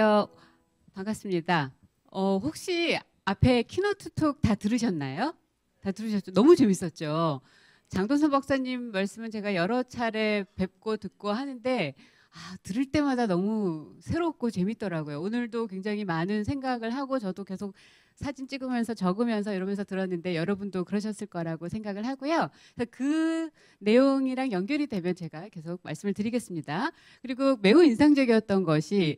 안녕하세요. 반갑습니다. 혹시 앞에 키노트 톡 다 들으셨나요? 다 들으셨죠? 너무 재밌었죠? 장동선 박사님 말씀은 제가 여러 차례 뵙고 듣고 하는데 들을 때마다 너무 새롭고 재밌더라고요. 오늘도 굉장히 많은 생각을 하고 저도 계속 사진 찍으면서 적으면서 이러면서 들었는데 여러분도 그러셨을 거라고 생각을 하고요. 그래서 그 내용이랑 연결이 되면 제가 계속 말씀을 드리겠습니다. 그리고 매우 인상적이었던 것이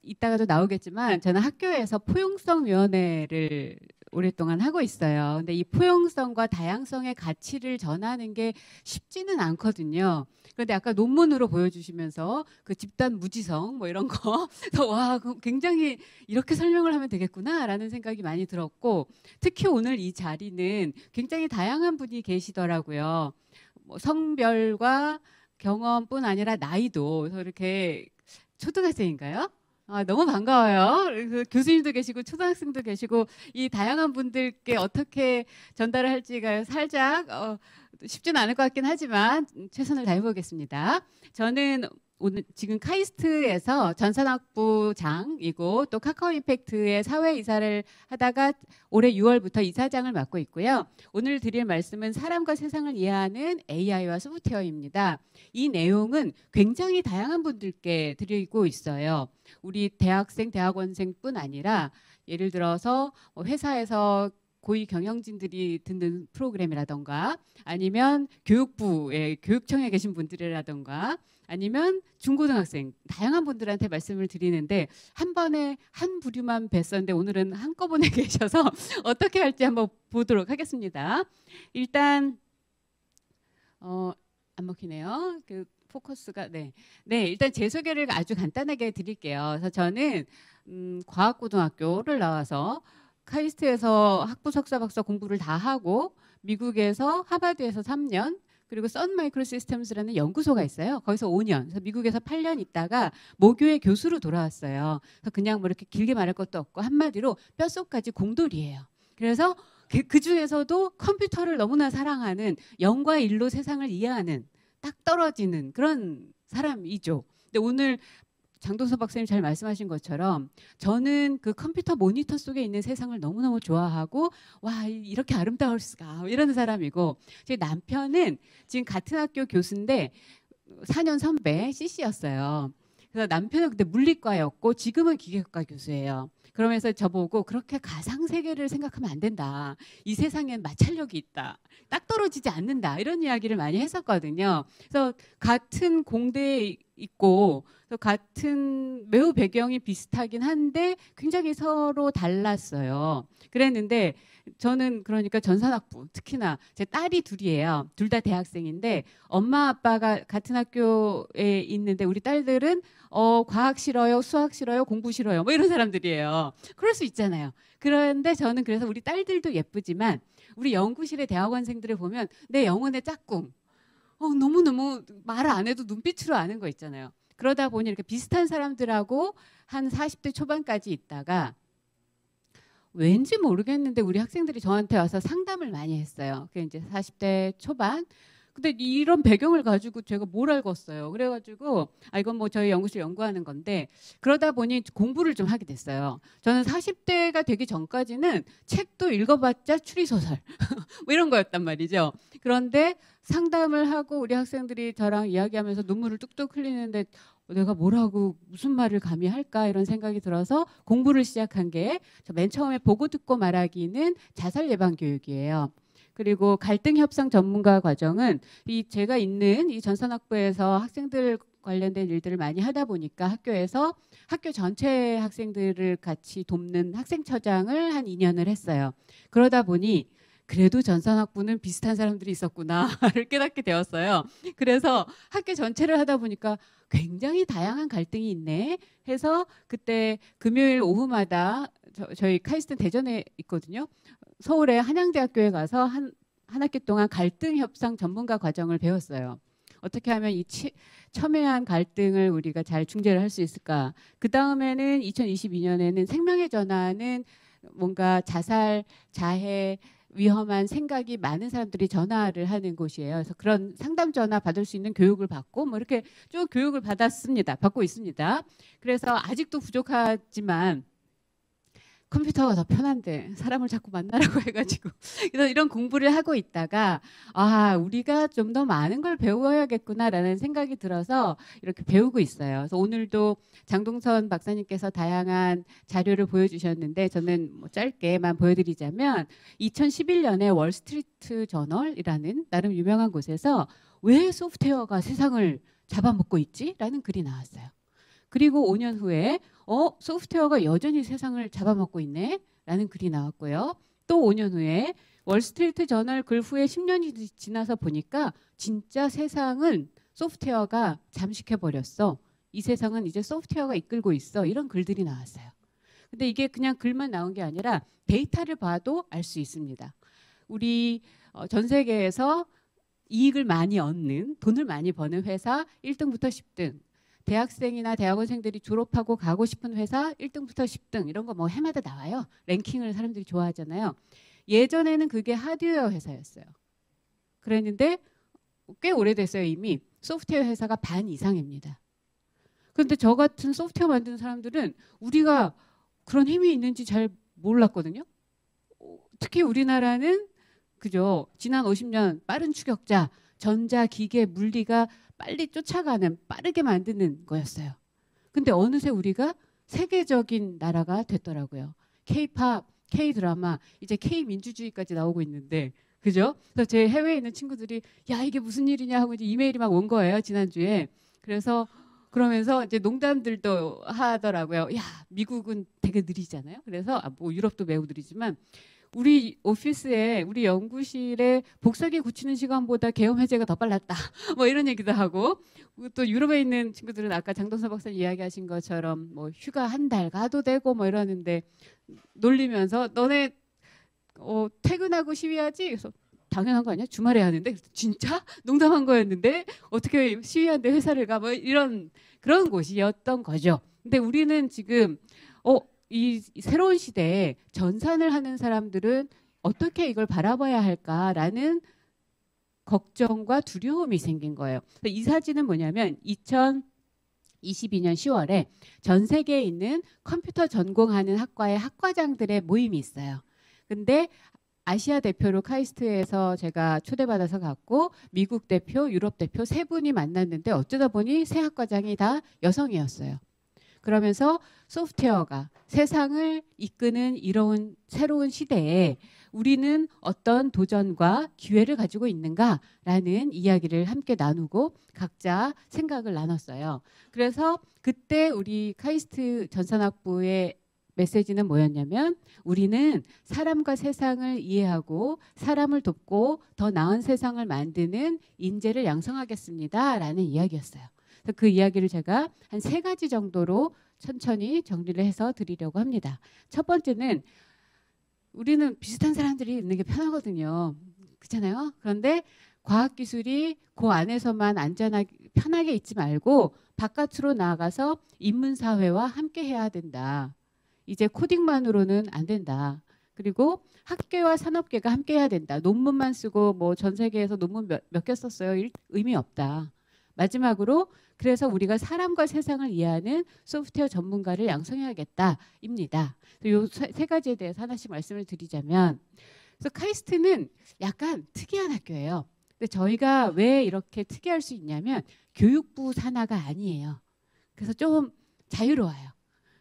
이따가도 나오겠지만 저는 학교에서 포용성위원회를 오랫동안 하고 있어요. 근데 이 포용성과 다양성의 가치를 전하는 게 쉽지는 않거든요. 그런데 아까 논문으로 보여주시면서 그 집단 무지성 뭐 이런 거 와, 굉장히 이렇게 설명을 하면 되겠구나라는 생각이 많이 들었고, 특히 오늘 이 자리는 굉장히 다양한 분이 계시더라고요. 뭐 성별과 경험뿐 아니라 나이도 이렇게 초등학생인가요? 너무 반가워요. 그 교수님도 계시고 초등학생도 계시고 이 다양한 분들께 어떻게 전달을 할지가 살짝 쉽지는 않을 것 같긴 하지만 최선을 다해 보겠습니다. 저는 오늘 지금 카이스트에서 전산학부장이고 또 카카오 임팩트의 사회이사를 하다가 올해 6월부터 이사장을 맡고 있고요. 오늘 드릴 말씀은 사람과 세상을 이해하는 AI와 소프트웨어입니다. 이 내용은 굉장히 다양한 분들께 드리고 있어요. 우리 대학생, 대학원생뿐 아니라 예를 들어서 회사에서 고위 경영진들이 듣는 프로그램이라던가 아니면 교육부의 교육청에 계신 분들이라던가 아니면 중고등학생 다양한 분들한테 말씀을 드리는데 한 번에 한 부류만 뵀었는데 오늘은 한꺼번에 계셔서 어떻게 할지 한번 보도록 하겠습니다. 일단 안 먹히네요. 그 포커스가 네, 일단 제 소개를 아주 간단하게 드릴게요. 그래서 저는 과학고등학교를 나와서 카이스트에서 학부 석사 박사 공부를 다 하고 미국에서 하버드에서 3년 그리고 선 마이크로 시스템스라는 연구소가 있어요. 거기서 5년. 그래서 미국에서 8년 있다가 모교의 교수로 돌아왔어요. 그래서 그냥 뭐 이렇게 길게 말할 것도 없고 한마디로 뼛속까지 공돌이에요. 그래서 그 중에서도 컴퓨터를 너무나 사랑하는 영과 일로 세상을 이해하는 딱 떨어지는 그런 사람이죠. 근데 오늘 장동선 박사님 잘 말씀하신 것처럼 저는 그 컴퓨터 모니터 속에 있는 세상을 너무너무 좋아하고 와 이렇게 아름다울 수가 이러는 사람이고 제 남편은 지금 같은 학교 교수인데 4년 선배 CC였어요. 그래서 남편은 그때 물리과였고 지금은 기계학과 교수예요. 그러면서 저보고 그렇게 가상 세계를 생각하면 안 된다. 이 세상엔 마찰력이 있다. 딱 떨어지지 않는다. 이런 이야기를 많이 했었거든요. 그래서 같은 공대에 있고 같은 매우 배경이 비슷하긴 한데 굉장히 서로 달랐어요. 그랬는데 저는 그러니까 전산학부 특히나 제 딸이 둘이에요. 둘 다 대학생인데 엄마 아빠가 같은 학교에 있는데 우리 딸들은 과학 싫어요, 수학 싫어요, 공부 싫어요 뭐 이런 사람들이에요. 그럴 수 있잖아요. 그런데 저는 그래서 우리 딸들도 예쁘지만 우리 연구실의 대학원생들을 보면 내 영혼의 짝꿍 너무너무 말을 안 해도 눈빛으로 아는 거 있잖아요. 그러다 보니 이렇게 비슷한 사람들하고 한 40대 초반까지 있다가 왠지 모르겠는데 우리 학생들이 저한테 와서 상담을 많이 했어요. 그게 이제 40대 초반. 근데 이런 배경을 가지고 제가 뭘 알겠어요. 그래가지고 이건 뭐 저희 연구실 연구하는 건데 그러다 보니 공부를 좀 하게 됐어요. 저는 40대가 되기 전까지는 책도 읽어봤자 추리소설 뭐 이런 거였단 말이죠. 그런데 상담을 하고 우리 학생들이 저랑 이야기하면서 눈물을 뚝뚝 흘리는데 내가 뭐라고 무슨 말을 감히 할까 이런 생각이 들어서 공부를 시작한 게 맨 처음에 보고 듣고 말하기는 자살 예방 교육이에요. 그리고 갈등 협상 전문가 과정은 제가 있는 이 전산학부에서 학생들 관련된 일들을 많이 하다 보니까 학교에서 학교 전체 학생들을 같이 돕는 학생처장을 한 2년을 했어요. 그러다 보니 그래도 전산학부는 비슷한 사람들이 있었구나를 깨닫게 되었어요. 그래서 학교 전체를 하다 보니까 굉장히 다양한 갈등이 있네 해서 그때 금요일 오후마다 저희 카이스트 대전에 있거든요. 서울의 한양대학교에 가서 한 학기 동안 갈등 협상 전문가 과정을 배웠어요. 어떻게 하면 이 첨예한 갈등을 우리가 잘 중재를 할 수 있을까. 그 다음에는 2022년에는 생명의 전환은 뭔가 자살, 자해 위험한 생각이 많은 사람들이 전화를 하는 곳이에요. 그래서 그런 상담 전화 받을 수 있는 교육을 받고 뭐 이렇게 쭉 교육을 받았습니다. 받고 있습니다. 그래서 아직도 부족하지만 컴퓨터가 더 편한데 사람을 자꾸 만나라고 해가지고 그래서 이런 공부를 하고 있다가 아 우리가 좀 더 많은 걸 배워야겠구나라는 생각이 들어서 이렇게 배우고 있어요. 그래서 오늘도 장동선 박사님께서 다양한 자료를 보여주셨는데 저는 뭐 짧게만 보여드리자면 2011년에 월스트리트 저널이라는 나름 유명한 곳에서 왜 소프트웨어가 세상을 잡아먹고 있지? 라는 글이 나왔어요. 그리고 5년 후에 소프트웨어가 여전히 세상을 잡아먹고 있네 라는 글이 나왔고요. 또 5년 후에 월스트리트 저널 글 후에 10년이 지나서 보니까 진짜 세상은 소프트웨어가 잠식해버렸어. 이 세상은 이제 소프트웨어가 이끌고 있어. 이런 글들이 나왔어요. 근데 이게 그냥 글만 나온 게 아니라 데이터를 봐도 알 수 있습니다. 우리 전 세계에서 이익을 많이 얻는, 돈을 많이 버는 회사 1등부터 10등, 대학생이나 대학원생들이 졸업하고 가고 싶은 회사 1등부터 10등 이런 거 뭐 해마다 나와요. 랭킹을 사람들이 좋아하잖아요. 예전에는 그게 하드웨어 회사였어요. 그랬는데 꽤 오래됐어요. 이미 소프트웨어 회사가 반 이상입니다. 그런데 저 같은 소프트웨어 만드는 사람들은 우리가 그런 힘이 있는지 잘 몰랐거든요. 특히 우리나라는 그죠. 지난 50년 빠른 추격자, 전자, 기계, 물리가 빨리 쫓아가는 빠르게 만드는 거였어요. 근데 어느새 우리가 세계적인 나라가 됐더라고요. K-팝, K-드라마, 이제 K-민주주의까지 나오고 있는데 그죠? 그래서 제 해외에 있는 친구들이 야 이게 무슨 일이냐 하고 이제 이메일이 막 온 거예요. 지난주에. 그래서 그러면서 이제 농담들도 하더라고요. 야 미국은 되게 느리잖아요. 그래서 뭐 유럽도 매우 느리지만 우리 오피스에 우리 연구실에 복사기 고치는 시간보다 계엄 해제가 더 빨랐다. 뭐 이런 얘기도 하고 또 유럽에 있는 친구들은 아까 장동선 박사님 이야기하신 것처럼 뭐 휴가 한 달 가도 되고 뭐 이러는데 놀리면서 너네 퇴근하고 시위하지? 그래서 당연한 거 아니야? 주말에 하는데 진짜 농담한 거였는데 어떻게 시위하는데 회사를 가? 뭐 이런 그런 곳이었던 거죠. 근데 우리는 지금 이 새로운 시대에 전산을 하는 사람들은 어떻게 이걸 바라봐야 할까라는 걱정과 두려움이 생긴 거예요. 이 사진은 뭐냐면 2022년 10월에 전 세계에 있는 컴퓨터 전공하는 학과의 학과장들의 모임이 있어요. 근데 아시아 대표로 카이스트에서 제가 초대받아서 갔고 미국 대표, 유럽 대표 세 분이 만났는데 어쩌다 보니 세 학과장이 다 여성이었어요. 그러면서 소프트웨어가 세상을 이끄는 이런 새로운 시대에 우리는 어떤 도전과 기회를 가지고 있는가라는 이야기를 함께 나누고 각자 생각을 나눴어요. 그래서 그때 우리 카이스트 전산학부의 메시지는 뭐였냐면 우리는 사람과 세상을 이해하고 사람을 돕고 더 나은 세상을 만드는 인재를 양성하겠습니다라는 이야기였어요. 그래서 그 이야기를 제가 한 3가지 정도로 천천히 정리를 해서 드리려고 합니다. 첫 번째는 우리는 비슷한 사람들이 있는 게 편하거든요. 그렇잖아요. 그런데 과학기술이 그 안에서만 안전하게 편하게 있지 말고 바깥으로 나가서 인문사회와 함께 해야 된다. 이제 코딩만으로는 안 된다. 그리고 학계와 산업계가 함께 해야 된다. 논문만 쓰고 뭐 전 세계에서 논문 몇 개 썼어요. 의미 없다. 마지막으로 그래서 우리가 사람과 세상을 이해하는 소프트웨어 전문가를 양성해야겠다입니다. 이 3가지에 대해서 하나씩 말씀을 드리자면 그래서 카이스트는 약간 특이한 학교예요. 근데 저희가 왜 이렇게 특이할 수 있냐면 교육부 산하가 아니에요. 그래서 좀 자유로워요.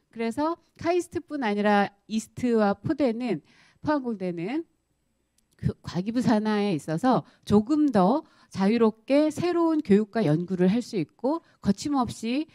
그래서 카이스트뿐 아니라 이스트와 포항공대는 과기부 산하에 있어서 조금 더 자유롭게 새로운 교육과 연구를 할 수 있고 거침없이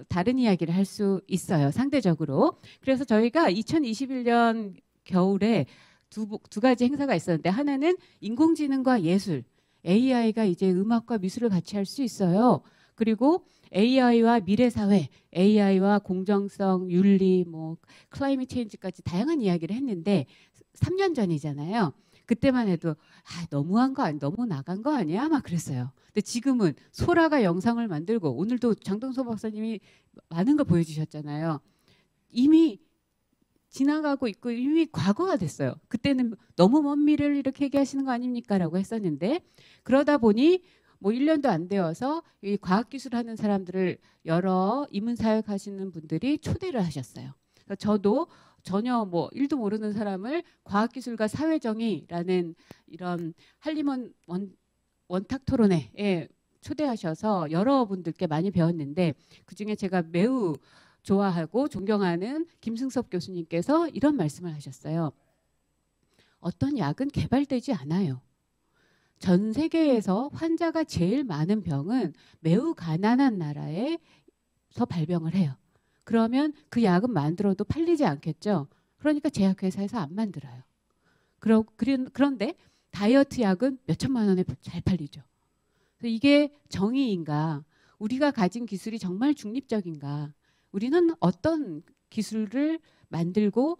다른 이야기를 할 수 있어요. 상대적으로. 그래서 저희가 2021년 겨울에 두 가지 행사가 있었는데 하나는 인공지능과 예술, AI가 이제 음악과 미술을 같이 할 수 있어요. 그리고 AI와 미래사회, AI와 공정성, 윤리, 뭐 클라이밋 체인지까지 다양한 이야기를 했는데 3년 전이잖아요. 그때만 해도 너무한 거 아니, 너무 나간 거 아니야? 막 그랬어요. 근데 지금은 소라가 영상을 만들고 오늘도 장동서 박사님이 많은 걸 보여주셨잖아요. 이미 지나가고 있고 이미 과거가 됐어요. 그때는 너무 먼 미래를 이렇게 얘기하시는 거 아닙니까? 라고 했었는데 그러다 보니 뭐 1년도 안 되어서 이 과학기술 하는 사람들을 여러 이문사역 하시는 분들이 초대를 하셨어요. 그래서 저도 전혀 뭐 일도 모르는 사람을 과학기술과 사회정의라는 이런 한림원 원탁 토론회에 초대하셔서 여러분들께 많이 배웠는데 그중에 제가 매우 좋아하고 존경하는 김승섭 교수님께서 이런 말씀을 하셨어요. 어떤 약은 개발되지 않아요. 전 세계에서 환자가 제일 많은 병은 매우 가난한 나라에서 발병을 해요. 그러면 그 약은 만들어도 팔리지 않겠죠. 그러니까 제약회사에서 안 만들어요. 그런데 다이어트 약은 몇 천만 원에 잘 팔리죠. 이게 정의인가? 우리가 가진 기술이 정말 중립적인가? 우리는 어떤 기술을 만들고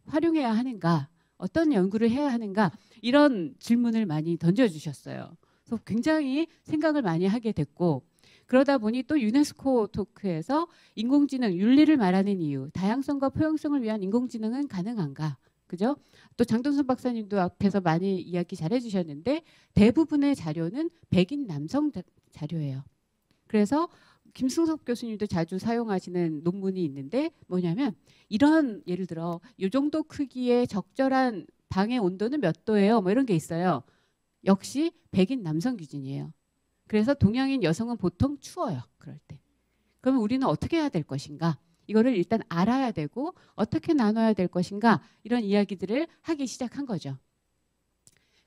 활용해야 하는가? 어떤 연구를 해야 하는가? 이런 질문을 많이 던져주셨어요. 그래서 굉장히 생각을 많이 하게 됐고 그러다 보니 또 유네스코 토크에서 인공지능, 윤리를 말하는 이유, 다양성과 포용성을 위한 인공지능은 가능한가? 그죠? 또 장동순 박사님도 앞에서 많이 이야기 잘 해주셨는데 대부분의 자료는 백인 남성 자료예요. 그래서 김승섭 교수님도 자주 사용하시는 논문이 있는데 뭐냐면 이런 예를 들어 이 정도 크기의 적절한 방의 온도는 몇 도예요? 뭐 이런 게 있어요. 역시 백인 남성 기준이에요. 그래서 동양인 여성은 보통 추워요. 그럴 때. 그러면 우리는 어떻게 해야 될 것인가? 이거를 일단 알아야 되고 어떻게 나눠야 될 것인가? 이런 이야기들을 하기 시작한 거죠.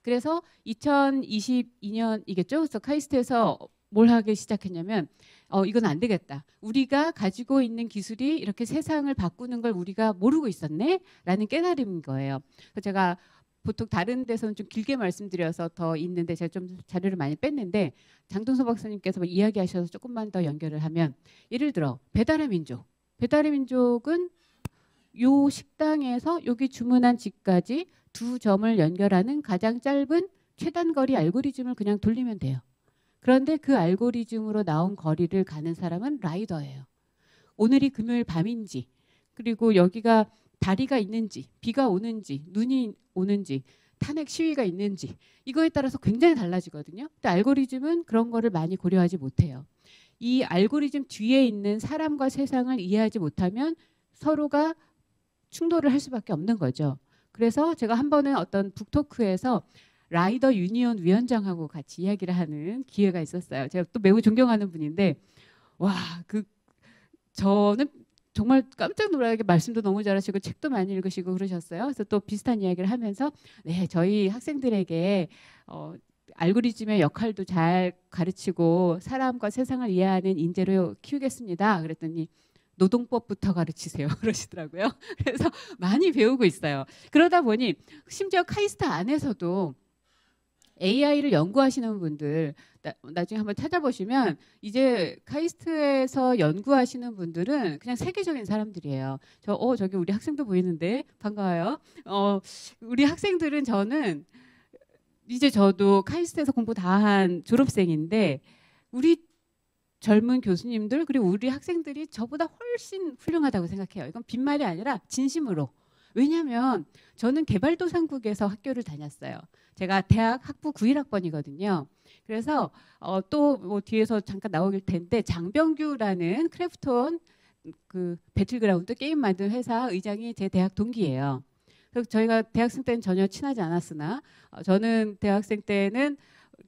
그래서 2022년이겠죠. 그래서 카이스트에서 뭘 하기 시작했냐면 이건 안 되겠다. 우리가 가지고 있는 기술이 이렇게 세상을 바꾸는 걸 우리가 모르고 있었네? 라는 깨달음인 거예요. 그래서 제가 보통 다른 데서는 좀 길게 말씀드려서 더 있는데 제가 좀 자료를 많이 뺐는데 장동서 박사님께서 이야기하셔서 조금만 더 연결을 하면 예를 들어 배달의 민족. 배달의 민족은 요 식당에서 여기 주문한 집까지 두 점을 연결하는 가장 짧은 최단거리 알고리즘을 그냥 돌리면 돼요. 그런데 그 알고리즘으로 나온 거리를 가는 사람은 라이더예요. 오늘이 금요일 밤인지 그리고 여기가 다리가 있는지 비가 오는지 눈이 오는지 탄핵 시위가 있는지 이거에 따라서 굉장히 달라지거든요. 근데 알고리즘은 그런 거를 많이 고려하지 못해요. 이 알고리즘 뒤에 있는 사람과 세상을 이해하지 못하면 서로가 충돌을 할 수밖에 없는 거죠. 그래서 제가 한 번은 어떤 북토크에서 라이더 유니온 위원장하고 같이 이야기를 하는 기회가 있었어요. 제가 또 매우 존경하는 분인데 와, 저는 정말 깜짝 놀라게 말씀도 너무 잘하시고 책도 많이 읽으시고 그러셨어요. 그래서 또 비슷한 이야기를 하면서 네, 저희 학생들에게 알고리즘의 역할도 잘 가르치고 사람과 세상을 이해하는 인재로 키우겠습니다. 그랬더니 노동법부터 가르치세요. 그러시더라고요. 그래서 많이 배우고 있어요. 그러다 보니 심지어 카이스트 안에서도 AI를 연구하시는 분들 나중에 한번 찾아보시면 이제 카이스트에서 연구하시는 분들은 그냥 세계적인 사람들이에요. 저기 우리 학생도 보이는데 반가워요. 우리 학생들은 저는 이제 저도 카이스트에서 공부 다 한 졸업생인데 우리 젊은 교수님들 그리고 우리 학생들이 저보다 훨씬 훌륭하다고 생각해요. 이건 빈말이 아니라 진심으로. 왜냐하면 저는 개발도상국에서 학교를 다녔어요. 제가 대학 학부 91학번이거든요. 그래서 또 뭐 뒤에서 잠깐 나올 텐데 장병규라는 크래프톤 그 배틀그라운드 게임 만든 회사 의장이 제 대학 동기예요. 그래서 저희가 대학생 때는 전혀 친하지 않았으나 저는 대학생 때는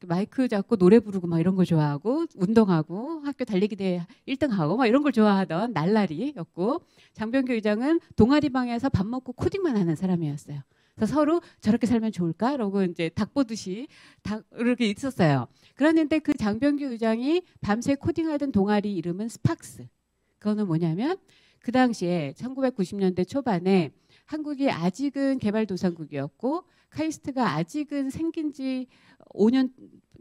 마이크 잡고 노래 부르고 막 이런 거 좋아하고 운동하고 학교 달리기 대회 1등하고 막 이런 걸 좋아하던 날라리였고 장병규 의장은 동아리방에서 밥 먹고 코딩만 하는 사람이었어요. 그래서 서로 저렇게 살면 좋을까? 이러고 이제 닭 보듯이 이렇게 있었어요. 그랬는데 그 장병규 의장이 밤새 코딩하던 동아리 이름은 스팍스. 그거는 뭐냐면 그 당시에 1990년대 초반에 한국이 아직은 개발도상국이었고 카이스트가 아직은 생긴 지 5년,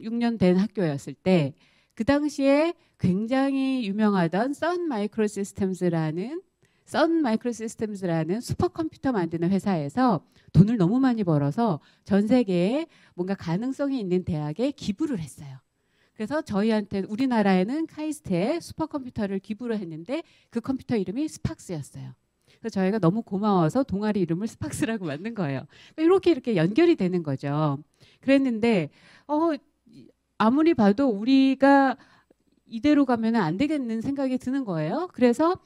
6년 된 학교였을 때 그 당시에 굉장히 유명하던 선 마이크로시스템즈라는 슈퍼컴퓨터 만드는 회사에서 돈을 너무 많이 벌어서 전 세계에 뭔가 가능성이 있는 대학에 기부를 했어요. 그래서 저희한테 우리나라에는 카이스트에 슈퍼컴퓨터를 기부를 했는데 그 컴퓨터 이름이 스팍스였어요. 그래서 저희가 너무 고마워서 동아리 이름을 스팍스라고 만든 거예요. 그러니까 이렇게 연결이 되는 거죠. 그랬는데 아무리 봐도 우리가 이대로 가면 안 되겠는 생각이 드는 거예요. 그래서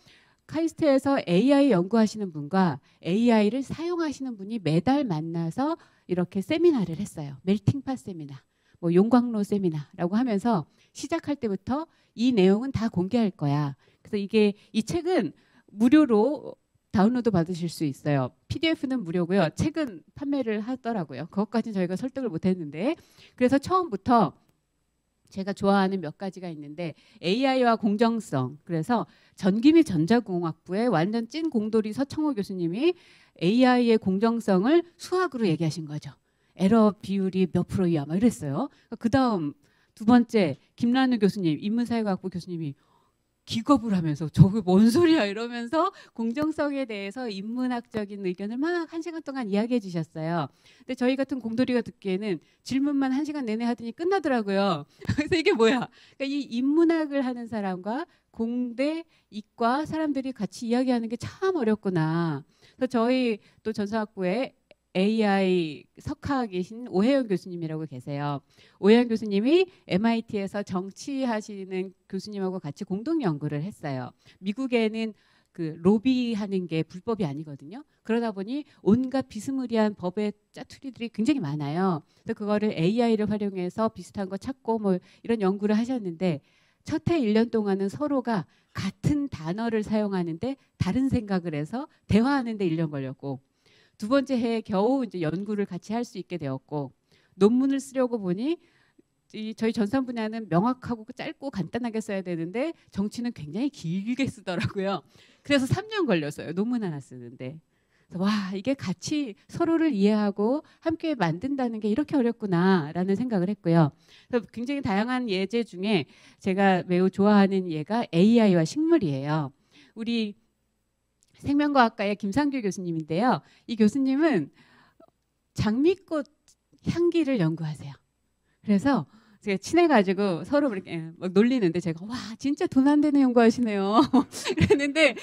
카이스트에서 AI 연구하시는 분과 AI를 사용하시는 분이 매달 만나서 이렇게 세미나를 했어요. 멜팅팟 세미나, 뭐 용광로 세미나라고 하면서 시작할 때부터 이 내용은 다 공개할 거야. 그래서 이 책은 무료로 다운로드 받으실 수 있어요. PDF는 무료고요. 책은 판매를 하더라고요. 그것까지는 저희가 설득을 못했는데, 그래서 처음부터 제가 좋아하는 몇 가지가 있는데 AI와 공정성. 그래서 전기미 전자공학부의 완전 찐 공돌이 서청호 교수님이 AI의 공정성을 수학으로 얘기하신 거죠. 에러 비율이 몇 프로이야 막 이랬어요. 그 다음 두 번째 김란우 교수님, 인문사회과학부 교수님이 기겁을 하면서 저게 뭔 소리야 이러면서 공정성에 대해서 인문학적인 의견을 막 1시간 동안 이야기해 주셨어요. 근데 저희 같은 공돌이가 듣기에는 질문만 1시간 내내 하더니 끝나더라고요. 그래서 이게 뭐야? 그러니까 이 인문학을 하는 사람과 공대, 이과 사람들이 같이 이야기하는 게 참 어렵구나. 그래서 저희 또 전사학부에 AI 석학이신 오혜연 교수님이라고 계세요. 오혜연 교수님이 MIT에서 정치하시는 교수님하고 같이 공동 연구를 했어요. 미국에는 그 로비하는 게 불법이 아니거든요. 그러다 보니 온갖 비스무리한 법의 짜투리들이 굉장히 많아요. 그래서 그거를 AI를 활용해서 비슷한 거 찾고 뭐 이런 연구를 하셨는데 첫 해 1년 동안은 서로가 같은 단어를 사용하는데 다른 생각을 해서 대화하는데 1년 걸렸고, 두 번째 해에 겨우 이제 연구를 같이 할 수 있게 되었고, 논문을 쓰려고 보니 저희 전산 분야는 명확하고 짧고 간단하게 써야 되는데 정치는 굉장히 길게 쓰더라고요. 그래서 3년 걸렸어요. 논문 하나 쓰는데. 와, 이게 같이 서로를 이해하고 함께 만든다는 게 이렇게 어렵구나라는 생각을 했고요. 그래서 굉장히 다양한 예제 중에 제가 매우 좋아하는 예가 AI와 식물이에요. 우리 생명과학과의 김상규 교수님인데요. 이 교수님은 장미꽃 향기를 연구하세요. 그래서 제가 친해가지고 서로 이렇게 막 놀리는데 제가 와 진짜 돈 안 되는 연구하시네요. 그랬는데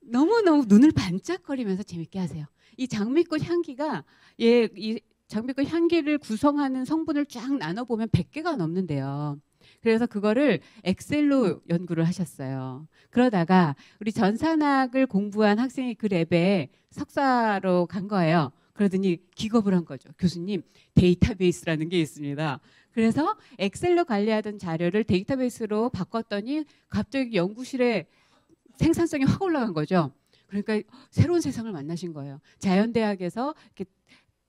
너무너무 눈을 반짝거리면서 재밌게 하세요. 이 장미꽃 향기가 이 장미꽃 향기를 구성하는 성분을 쫙 나눠보면 100개가 넘는데요. 그래서 그거를 엑셀로 연구를 하셨어요. 그러다가 우리 전산학을 공부한 학생이 그 랩에 석사로 간 거예요. 그러더니 기겁을 한 거죠. 교수님, 데이터베이스라는 게 있습니다. 그래서 엑셀로 관리하던 자료를 데이터베이스로 바꿨더니 갑자기 연구실에 생산성이 확 올라간 거죠. 그러니까 새로운 세상을 만나신 거예요. 자연대학에서 이렇게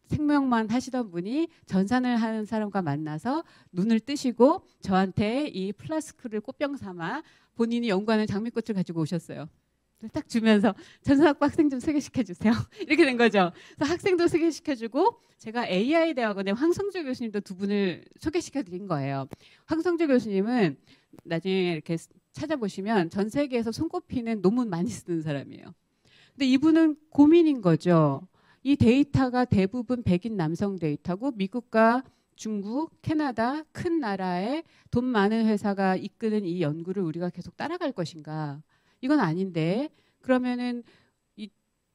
생명만 하시던 분이 전산을 하는 사람과 만나서 눈을 뜨시고 저한테 이 플라스크를 꽃병 삼아 본인이 연구하는 장미꽃을 가지고 오셨어요. 딱 주면서 전산학부 학생 좀 소개시켜 주세요. 이렇게 된 거죠. 그래서 학생도 소개시켜주고 제가 AI 대학원의 황성주 교수님도 두 분을 소개시켜 드린 거예요. 황성주 교수님은 나중에 이렇게 찾아보시면 전 세계에서 손꼽히는 논문 많이 쓰는 사람이에요. 근데 이분은 고민인 거죠. 이 데이터가 대부분 백인 남성 데이터고 미국과 중국, 캐나다 큰 나라에 돈 많은 회사가 이끄는 이 연구를 우리가 계속 따라갈 것인가? 이건 아닌데 그러면은 이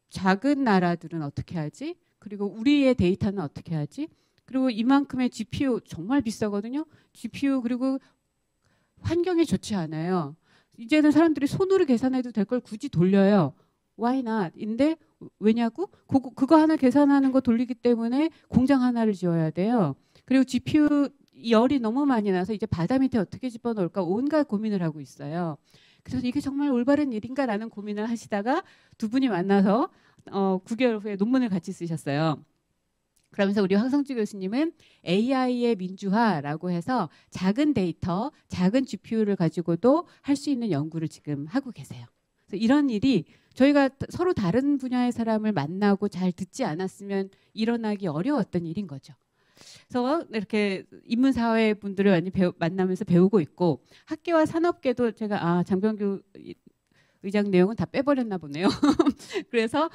작은 나라들은 어떻게 하지? 그리고 우리의 데이터는 어떻게 하지? 그리고 이만큼의 GPU 정말 비싸거든요. GPU 그리고 환경이 좋지 않아요. 이제는 사람들이 손으로 계산해도 될 걸 굳이 돌려요. Why not? 인데 왜냐고? 그거 하나 계산하는 거 돌리기 때문에 공장 하나를 지어야 돼요. 그리고 GPU 열이 너무 많이 나서 이제 바다 밑에 어떻게 집어넣을까 온갖 고민을 하고 있어요. 그래서 이게 정말 올바른 일인가라는 고민을 하시다가 두 분이 만나서 9개월 후에 논문을 같이 쓰셨어요. 그러면서 우리 황성주 교수님은 AI의 민주화라고 해서 작은 데이터, 작은 GPU를 가지고도 할 수 있는 연구를 지금 하고 계세요. 그래서 이런 일이 저희가 서로 다른 분야의 사람을 만나고 잘 듣지 않았으면 일어나기 어려웠던 일인 거죠. 그래서 이렇게 인문사회 분들을 많이 만나면서 배우고 있고 학계와 산업계도 제가 장병규 의장 내용은 다 빼버렸나 보네요. 그래서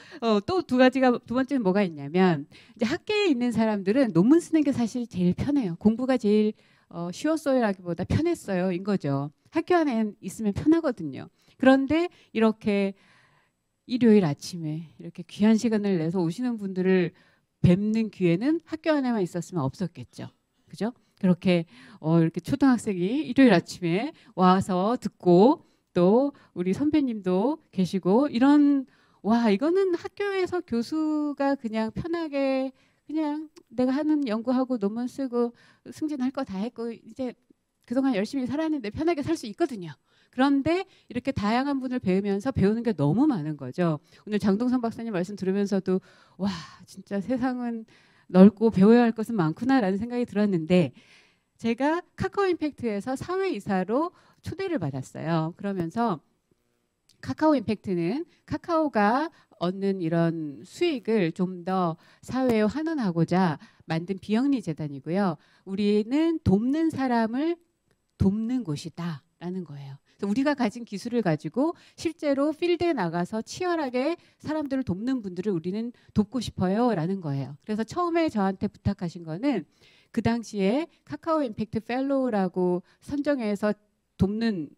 또 두 번째는 뭐가 있냐면 이제 학계에 있는 사람들은 논문 쓰는 게 사실 제일 편해요. 공부가 제일 쉬웠어요라기보다 편했어요 인 거죠. 학교 안에 있으면 편하거든요. 그런데 이렇게 일요일 아침에 이렇게 귀한 시간을 내서 오시는 분들을 뵙는 기회는 학교 안에만 있었으면 없었겠죠. 그죠? 그렇게 이렇게 초등학생이 일요일 아침에 와서 듣고 또 우리 선배님도 계시고 이런 와 이거는 학교에서 교수가 그냥 편하게 그냥 내가 하는 연구하고 논문 쓰고 승진할 거 다 했고 이제 그동안 열심히 살았는데 편하게 살 수 있거든요. 그런데 이렇게 다양한 분을 배우면서 배우는 게 너무 많은 거죠. 오늘 장동선 박사님 말씀 들으면서도 와 진짜 세상은 넓고 배워야 할 것은 많구나라는 생각이 들었는데 제가 카카오 임팩트에서 사회이사로 초대를 받았어요. 그러면서 카카오 임팩트는 카카오가 얻는 이런 수익을 좀 더 사회에 환원하고자 만든 비영리 재단이고요. 우리는 돕는 사람을 돕는 곳이다라는 거예요. 그래서 우리가 가진 기술을 가지고 실제로 필드에 나가서 치열하게 사람들을 돕는 분들을 우리는 돕고 싶어요라는 거예요. 그래서 처음에 저한테 부탁하신 거는 그 당시에 카카오 임팩트 펠로우라고 선정해서 돕는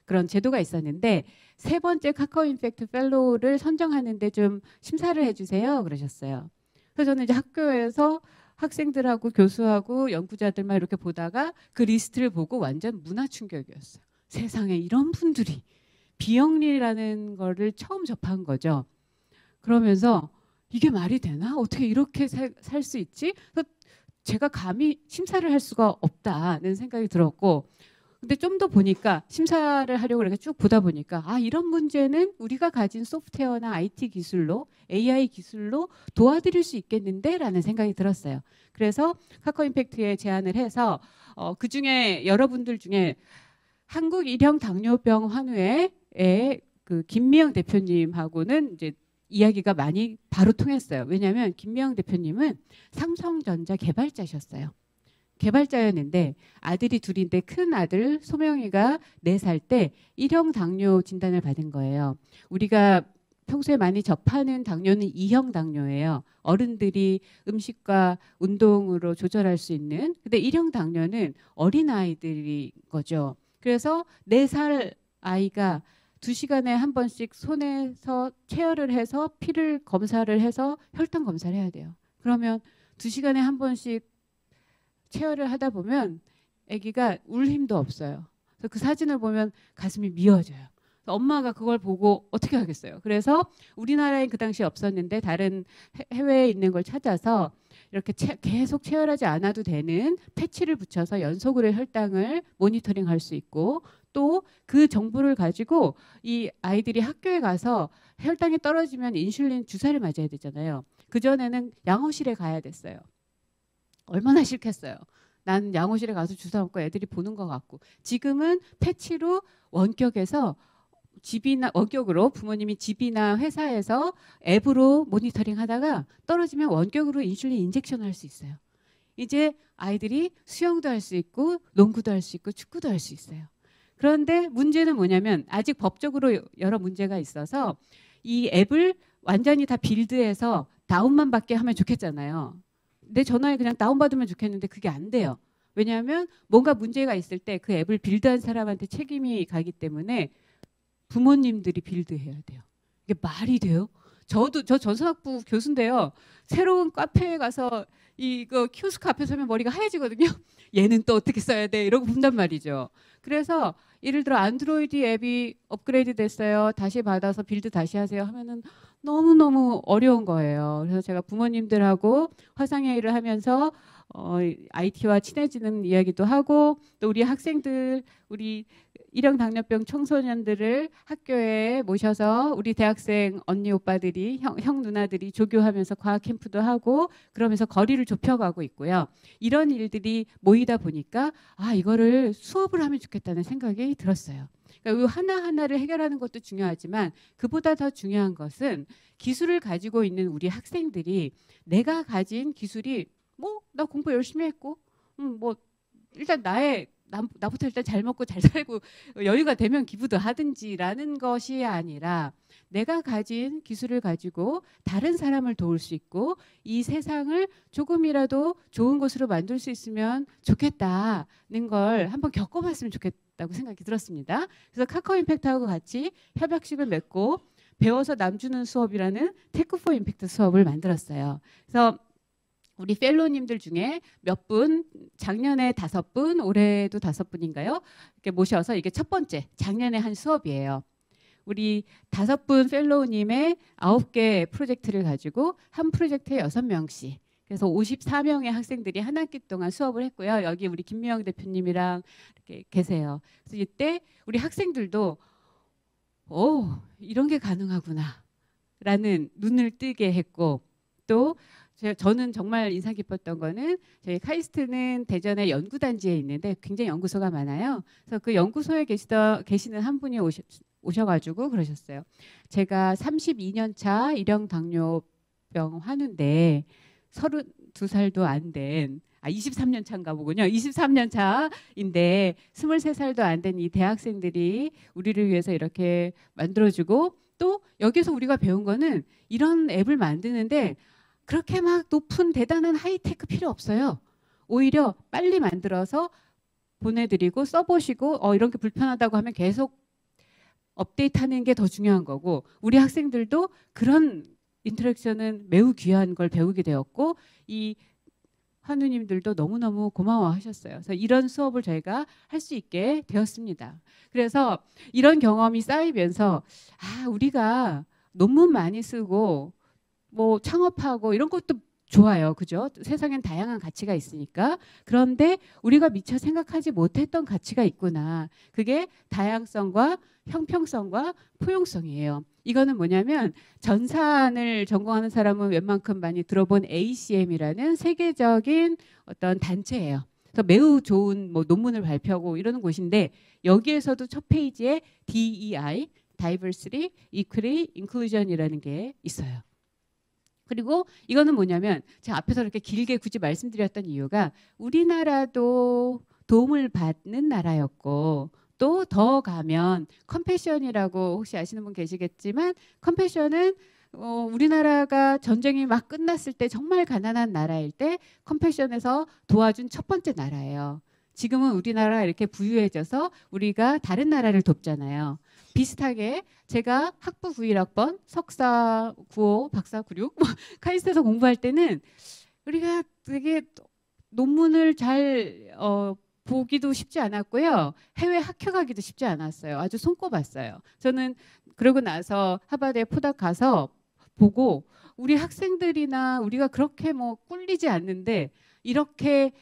그런 제도가 있었는데 세 번째 카카오 임팩트 펠로우를 선정하는데 좀 심사를 해주세요 그러셨어요. 그래서 저는 이제 학교에서 학생들하고 교수하고 연구자들만 이렇게 보다가 그 리스트를 보고 완전 문화 충격이었어요. 세상에 이런 분들이 비영리라는 거를 처음 접한 거죠. 그러면서 이게 말이 되나? 어떻게 이렇게 살 수 있지? 그래서 제가 감히 심사를 할 수가 없다는 생각이 들었고 근데 좀 더 보니까 심사를 하려고 이렇게 쭉 보다 보니까 아 이런 문제는 우리가 가진 소프트웨어나 IT 기술로 AI 기술로 도와드릴 수 있겠는데 라는 생각이 들었어요. 그래서 카카오 임팩트에 제안을 해서 그중에 여러분들 중에 한국 일형 당뇨병 환우회의 그 김미영 대표님하고는 이제 이야기가 많이 바로 통했어요. 왜냐하면 김미영 대표님은 삼성전자 개발자셨어요. 개발자였는데 아들이 둘인데 큰 아들 소명이가 4살 때 1형 당뇨 진단을 받은 거예요. 우리가 평소에 많이 접하는 당뇨는 2형 당뇨예요. 어른들이 음식과 운동으로 조절할 수 있는. 근데 1형 당뇨는 어린아이들이 거죠. 그래서 4살 아이가 2시간에 한 번씩 손에서 체열을 해서 피를 검사를 해서 혈당 검사를 해야 돼요. 그러면 2시간에 한 번씩 체열을 하다 보면 아기가 울 힘도 없어요. 그래서 그 사진을 보면 가슴이 미어져요. 엄마가 그걸 보고 어떻게 하겠어요. 그래서 우리나라에 그 당시 없었는데 다른 해외에 있는 걸 찾아서 이렇게 계속 체열하지 않아도 되는 패치를 붙여서 연속으로 혈당을 모니터링할 수 있고 또 그 정보를 가지고 이 아이들이 학교에 가서 혈당이 떨어지면 인슐린 주사를 맞아야 되잖아요. 그전에는 양호실에 가야 됐어요. 얼마나 싫겠어요. 난 양호실에 가서 주사 맞고 애들이 보는 것 같고 지금은 패치로 원격에서 집이나 원격으로 부모님이 집이나 회사에서 앱으로 모니터링 하다가 떨어지면 원격으로 인슐린 인젝션을 할 수 있어요. 이제 아이들이 수영도 할 수 있고 농구도 할 수 있고 축구도 할 수 있어요. 그런데 문제는 뭐냐면 아직 법적으로 여러 문제가 있어서 이 앱을 완전히 다 빌드해서 다운만 받게 하면 좋겠잖아요. 내 전화에 그냥 다운받으면 좋겠는데 그게 안 돼요. 왜냐하면 뭔가 문제가 있을 때 그 앱을 빌드한 사람한테 책임이 가기 때문에 부모님들이 빌드해야 돼요. 이게 말이 돼요? 저 전산학부 교수인데요. 새로운 카페에 가서 이거 키오스크 앞에 서면 머리가 하얘지거든요. 얘는 또 어떻게 써야 돼? 이러고 본단 말이죠. 그래서 예를 들어 안드로이드 앱이 업그레이드 됐어요. 다시 받아서 빌드 다시 하세요 하면은 너무너무 어려운 거예요. 그래서 제가 부모님들하고 화상회의를 하면서 IT와 친해지는 이야기도 하고 또 우리 학생들 우리 일형 당뇨병 청소년들을 학교에 모셔서 우리 대학생 언니 오빠들이 형 누나들이 조교하면서 과학 캠프도 하고 그러면서 거리를 좁혀가고 있고요. 이런 일들이 모이다 보니까 아 이거를 수업을 하면 좋겠다는 생각이 들었어요. 그러니까 하나하나를 해결하는 것도 중요하지만 그보다 더 중요한 것은 기술을 가지고 있는 우리 학생들이 내가 가진 기술이 뭐 나 공부 열심히 했고 뭐 일단 나부터 일단 잘 먹고 잘 살고 여유가 되면 기부도 하든지라는 것이 아니라 내가 가진 기술을 가지고 다른 사람을 도울 수 있고 이 세상을 조금이라도 좋은 곳으로 만들 수 있으면 좋겠다는 걸 한번 겪어봤으면 좋겠다고 생각이 들었습니다. 그래서 카카오 임팩트하고 같이 협약식을 맺고 배워서 남 주는 수업이라는 테크 포 임팩트 수업을 만들었어요. 그래서 우리 펠로님들 중에 몇 분, 작년에 5분, 올해도 5분인가요? 이렇게 모셔서 이게 첫 번째, 작년에 한 수업이에요. 우리 5분 펠로우님의 9개 프로젝트를 가지고 한 프로젝트에 6명씩. 그래서 54명의 학생들이 한 학기 동안 수업을 했고요. 여기 우리 김미영 대표님이랑 이렇게 계세요. 그래서 이때 우리 학생들도 이런 게 가능하구나 라는 눈을 뜨게 했고, 또 저는 정말 인상 깊었던 거는 저희 카이스트는 대전의 연구단지에 있는데 굉장히 연구소가 많아요. 그래서 그 연구소에 계시는 한 분이 오셔가지고 그러셨어요. 제가 32년 차 일형 당뇨병 환우인데 32살도 안 된, 23년 차인가 보군요. 23년 차인데 23살도 안 된 이 대학생들이 우리를 위해서 이렇게 만들어주고, 또 여기서 우리가 배운 거는 이런 앱을 만드는데 그렇게 막 높은 대단한 하이테크 필요 없어요. 오히려 빨리 만들어서 보내드리고 써보시고 이런 게 불편하다고 하면 계속 업데이트하는 게 더 중요한 거고, 우리 학생들도 그런 인터랙션은 매우 귀한 걸 배우게 되었고, 이 환우님들도 너무너무 고마워하셨어요. 그래서 이런 수업을 저희가 할 수 있게 되었습니다. 그래서 이런 경험이 쌓이면서 우리가 논문 많이 쓰고 뭐 창업하고 이런 것도 좋아요. 그죠? 세상엔 다양한 가치가 있으니까. 그런데 우리가 미처 생각하지 못했던 가치가 있구나. 그게 다양성과 형평성과 포용성이에요. 이거는 뭐냐면 전산을 전공하는 사람은 웬만큼 많이 들어본 ACM이라는 세계적인 어떤 단체예요. 그래서 매우 좋은 뭐 논문을 발표하고 이러는 곳인데, 여기에서도 첫 페이지에 DEI, Diversity, Equity, Inclusion이라는 게 있어요. 그리고 이거는 뭐냐면 제가 앞에서 이렇게 길게 굳이 말씀드렸던 이유가 우리나라도 도움을 받는 나라였고, 또 더 가면 컴패션이라고 혹시 아시는 분 계시겠지만, 컴패션은 우리나라가 전쟁이 막 끝났을 때 정말 가난한 나라일 때 컴패션에서 도와준 첫 번째 나라예요. 지금은 우리나라가 이렇게 부유해져서 우리가 다른 나라를 돕잖아요. 비슷하게 제가 학부 91학번, 석사 95, 박사 96 카이스트에서 공부할 때는 우리가 되게 논문을 잘 보기도 쉽지 않았고요. 해외 학회 가기도 쉽지 않았어요. 아주 손꼽았어요. 저는 그러고 나서 하버드에 포닥 가서 보고, 우리 학생들이나 우리가 그렇게 뭐 꿀리지 않는데 이렇게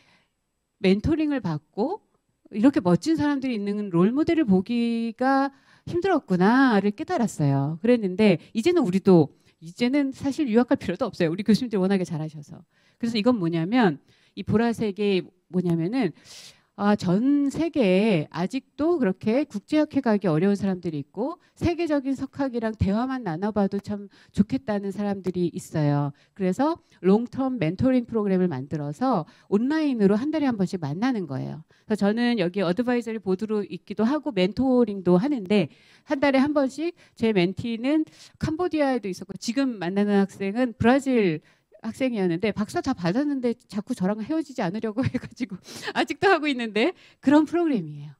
멘토링을 받고 이렇게 멋진 사람들이 있는 롤 모델을 보기가 힘들었구나를 깨달았어요. 그랬는데 이제는 사실 유학할 필요도 없어요. 우리 교수님들 워낙에 잘하셔서. 그래서 이건 뭐냐면, 이 보라색이 뭐냐면은 전 세계에 아직도 그렇게 국제학회 가기 어려운 사람들이 있고, 세계적인 석학이랑 대화만 나눠봐도 참 좋겠다는 사람들이 있어요. 그래서 롱텀 멘토링 프로그램을 만들어서 온라인으로 한 달에 한 번씩 만나는 거예요. 그래서 저는 여기 어드바이저리 보드로 있기도 하고 멘토링도 하는데, 한 달에 한 번씩 제 멘티는 캄보디아에도 있었고, 지금 만나는 학생은 브라질 학생이었는데 박사 다 받았는데 자꾸 저랑 헤어지지 않으려고 해가지고 아직도 하고 있는데, 그런 프로그램이에요.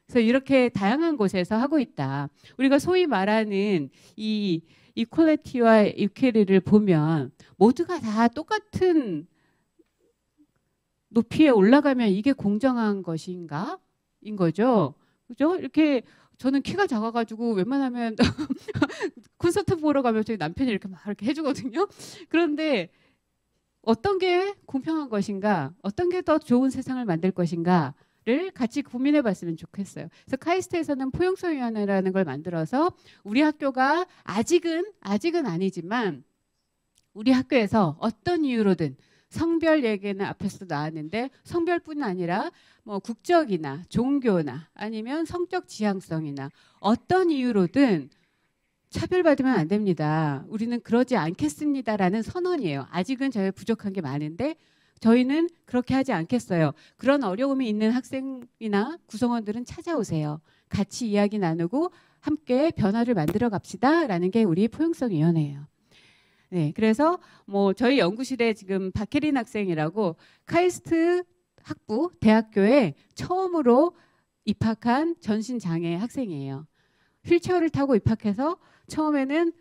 그래서 이렇게 다양한 곳에서 하고 있다. 우리가 소위 말하는 이 이퀄리티와 이퀄리를 보면 모두가 다 똑같은 높이에 올라가면 이게 공정한 것인가? 인 거죠. 그죠? 이렇게 저는 키가 작아가지고 웬만하면 콘서트 보러 가면 저희 남편이 이렇게 막 이렇게 해주거든요. 그런데 어떤 게 공평한 것인가, 어떤 게 더 좋은 세상을 만들 것인가를 같이 고민해 봤으면 좋겠어요. 그래서 카이스트에서는 포용성위원회라는 걸 만들어서 우리 학교가 아직은 아니지만 우리 학교에서 어떤 이유로든, 성별 얘기는 앞에서도 나왔는데 성별뿐 아니라 뭐 국적이나 종교나 아니면 성적 지향성이나 어떤 이유로든 차별받으면 안 됩니다. 우리는 그러지 않겠습니다라는 선언이에요. 아직은 저희 부족한 게 많은데 저희는 그렇게 하지 않겠어요. 그런 어려움이 있는 학생이나 구성원들은 찾아오세요. 같이 이야기 나누고 함께 변화를 만들어 갑시다라는 게 우리 포용성위원회예요. 네, 그래서 뭐 저희 연구실에 지금 박혜린 학생이라고 카이스트 대학교에 처음으로 입학한 전신장애 학생이에요. 휠체어를 타고 입학해서 처음에는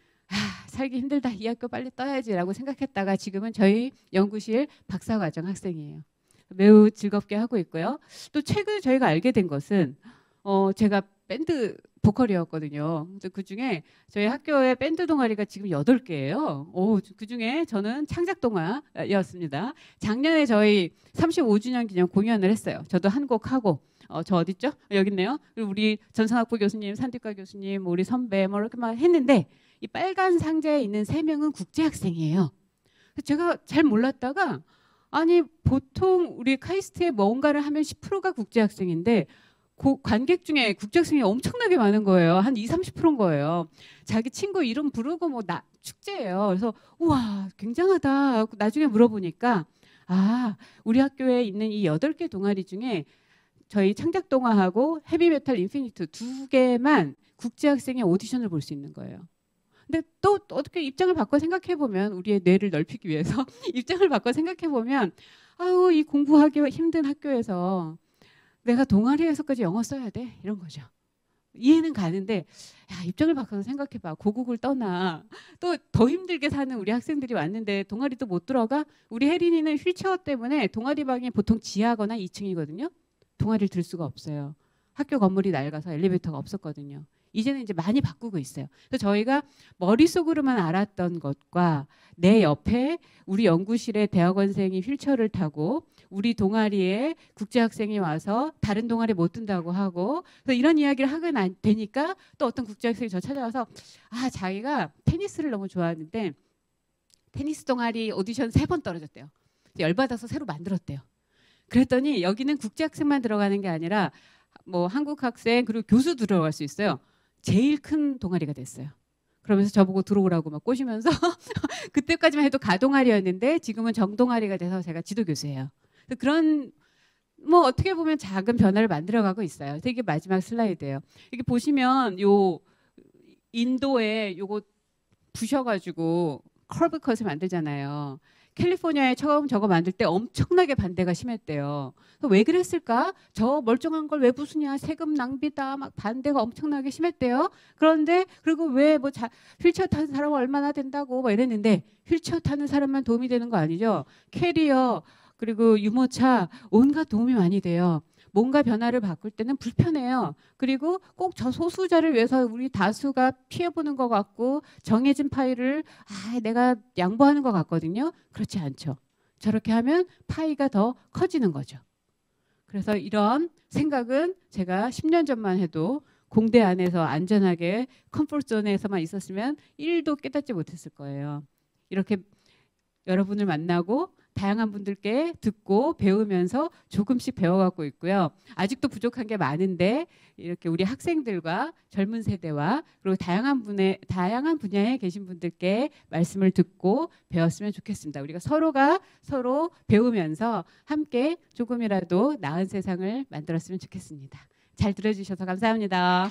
살기 힘들다. 이 학교 빨리 떠야지라고 생각했다가 지금은 저희 연구실 박사과정 학생이에요. 매우 즐겁게 하고 있고요. 또 최근에 저희가 알게 된 것은 제가 밴드 보컬이었거든요. 그중에 저희 학교의 밴드 동아리가 지금 8개예요. 그중에 저는 창작 동아였습니다. 작년에 저희 35주년 기념 공연을 했어요. 저도 한 곡 하고 저 어딨죠? 여기 있네요. 그리고 우리 전산학부 교수님, 산디과 교수님, 우리 선배 뭐 이렇게 막 했는데 이 빨간 상자에 있는 3명은 국제학생이에요. 제가 잘 몰랐다가 아니 보통 우리 카이스트에 뭔가를 하면 10%가 국제학생인데 관객 중에 국제학생이 엄청나게 많은 거예요. 한 20-30%인 거예요. 자기 친구 이름 부르고 뭐 축제예요. 그래서 우와 굉장하다. 나중에 물어보니까 우리 학교에 있는 이 8개 동아리 중에 저희 창작동화하고 헤비메탈 인피니트 2개만 국제학생의 오디션을 볼 수 있는 거예요. 근데 또 어떻게 입장을 바꿔 생각해보면 우리의 뇌를 넓히기 위해서 입장을 바꿔 생각해보면 이 공부하기 힘든 학교에서 내가 동아리에서까지 영어 써야 돼? 이런 거죠. 이해는 가는데 입장을 바꿔서 생각해봐. 고국을 떠나 또 더 힘들게 사는 우리 학생들이 왔는데 동아리도 못 들어가? 우리 혜린이는 휠체어 때문에 동아리 방이 보통 지하거나 2층이거든요. 동아리를 들 수가 없어요. 학교 건물이 낡아서 엘리베이터가 없었거든요. 이제는 이제 많이 바꾸고 있어요. 그래서 저희가 머릿속으로만 알았던 것과 내 옆에 우리 연구실에 대학원생이 휠체어를 타고 우리 동아리에 국제학생이 와서 다른 동아리 못 든다고 하고 그래서 이런 이야기를 하게 되니까 또 어떤 국제학생이 저 찾아와서 자기가 테니스를 너무 좋아하는데 테니스 동아리 오디션 3번 떨어졌대요. 열받아서 새로 만들었대요. 그랬더니 여기는 국제학생만 들어가는 게 아니라 뭐 한국 학생 그리고 교수 들어갈 수 있어요. 제일 큰 동아리가 됐어요. 그러면서 저보고 들어오라고 막 꼬시면서 그때까지만 해도 가동아리였는데 지금은 정동아리가 돼서 제가 지도교수예요. 그런 뭐 어떻게 보면 작은 변화를 만들어가고 있어요. 이게 마지막 슬라이드예요. 이게 보시면 요 인도에 요거 부셔가지고 커브 컷을 만들잖아요. 캘리포니아에 처음 저거 만들 때 엄청나게 반대가 심했대요. 왜 그랬을까? 저 멀쩡한 걸 왜 부수냐? 세금 낭비다. 막 반대가 엄청나게 심했대요. 그런데 그리고 왜 뭐 휠체어 타는 사람은 얼마나 된다고 막 이랬는데 휠체어 타는 사람만 도움이 되는 거 아니죠? 캐리어 그리고 유모차 온갖 도움이 많이 돼요. 뭔가 변화를 바꿀 때는 불편해요. 그리고 꼭 저 소수자를 위해서 우리 다수가 피해보는 것 같고 정해진 파이를 내가 양보하는 것 같거든요. 그렇지 않죠. 저렇게 하면 파이가 더 커지는 거죠. 그래서 이런 생각은 제가 10년 전만 해도 공대 안에서 안전하게 컴포트존에서만 있었으면 1도 깨닫지 못했을 거예요. 이렇게 여러분을 만나고 다양한 분들께 듣고 배우면서 조금씩 배워가고 있고요. 아직도 부족한 게 많은데 이렇게 우리 학생들과 젊은 세대와 그리고 다양한 분야에 계신 분들께 말씀을 듣고 배웠으면 좋겠습니다. 우리가 서로가 서로 배우면서 함께 조금이라도 나은 세상을 만들었으면 좋겠습니다. 잘 들어주셔서 감사합니다.